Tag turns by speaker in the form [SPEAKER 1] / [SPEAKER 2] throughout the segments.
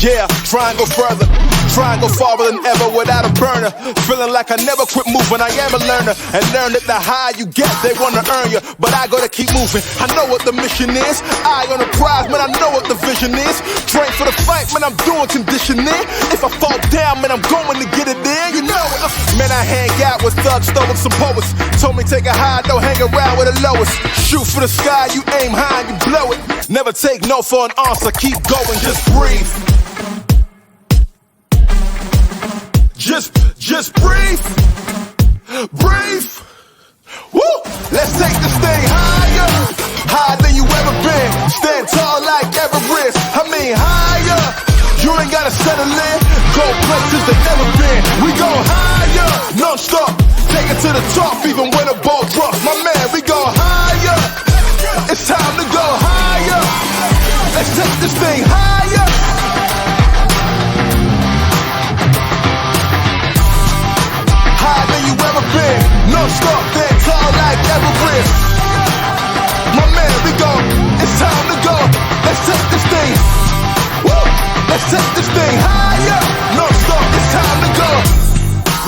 [SPEAKER 1] Yeah, try and go further, try and go farther than ever without a burner. Feeling like I never quit moving, I am a learner. And learn that the higher you get, they wanna earn you. But I gotta keep moving, I know what the mission is. Eye on the prize, man, I know what the vision is. Train for the fight, man, I'm doing conditioning. If I fall down, man, I'm going to get it there, you know it. Man, I hang out with thugs, stoics, some poets. Told me take it high, don't hang around with the lowest. Shoot for the sky, you aim high and you blow it. Never take no for an answer, keep going, just breathe. Just breathe. Breathe. Woo! Let's take this thing higher. Higher than you ever been. Stand tall like Everest. I mean higher. You ain't gotta settle in. Go places they never been. We go higher. Non-stop. Take it to the top even when the ball drops. My man, we go higher. It's time to go higher. Let's take this thing higher. Higher than you ever been. Non-stop, stand tall like Everest. My man, we go. It's time to go. Let's take this thing. Woo! Let's take this thing higher. Non-stop, it's time to go.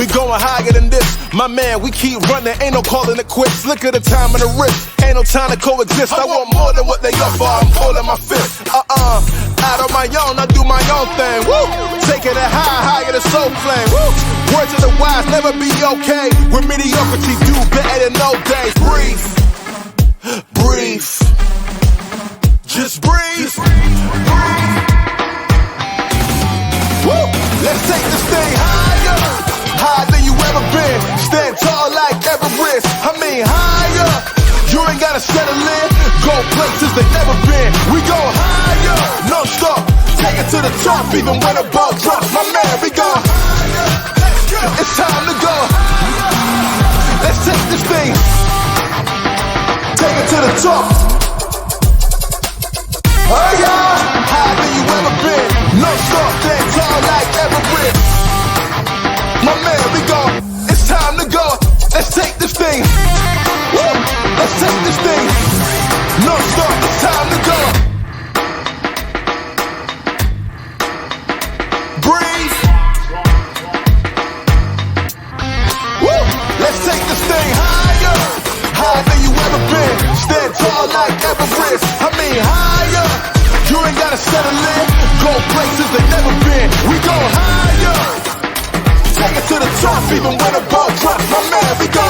[SPEAKER 1] We going higher than this. My man, we keep running, ain't no calling it quits. Look at the time and the risk, ain't no time to coexist. I want more than what they offer, I'm pulling my fist. Out on my own, I do my own thing. Woo! Taking it higher than soul flame. Woo! Words of the wise, never be okay. With mediocrity, do better than no days. Breathe. Breathe. Just breathe. Woo! Let's take this thing higher. Higher than you ever been. Stand tall like Everest. I mean higher. You ain't gotta settle in. Go places they never been. We go higher. No stop. Take it to the top even when the ball drops. My man, we go higher. It's time to go. Let's take this thing. Take it to the top. Oh yeah. Higher than you ever been. No stop. Stand tall like Everest. My man, we go. It's time to go. Let's take this thing. Woo! Let's take this thing. No stop. It's time to go. Breathe. Woo! Let's take this thing higher. Higher than you ever been. Stand tall like Everest. I mean higher. You ain't gotta settle in. Go places they never been. We go higher. Take it to the top even when the ball drops. My man, we go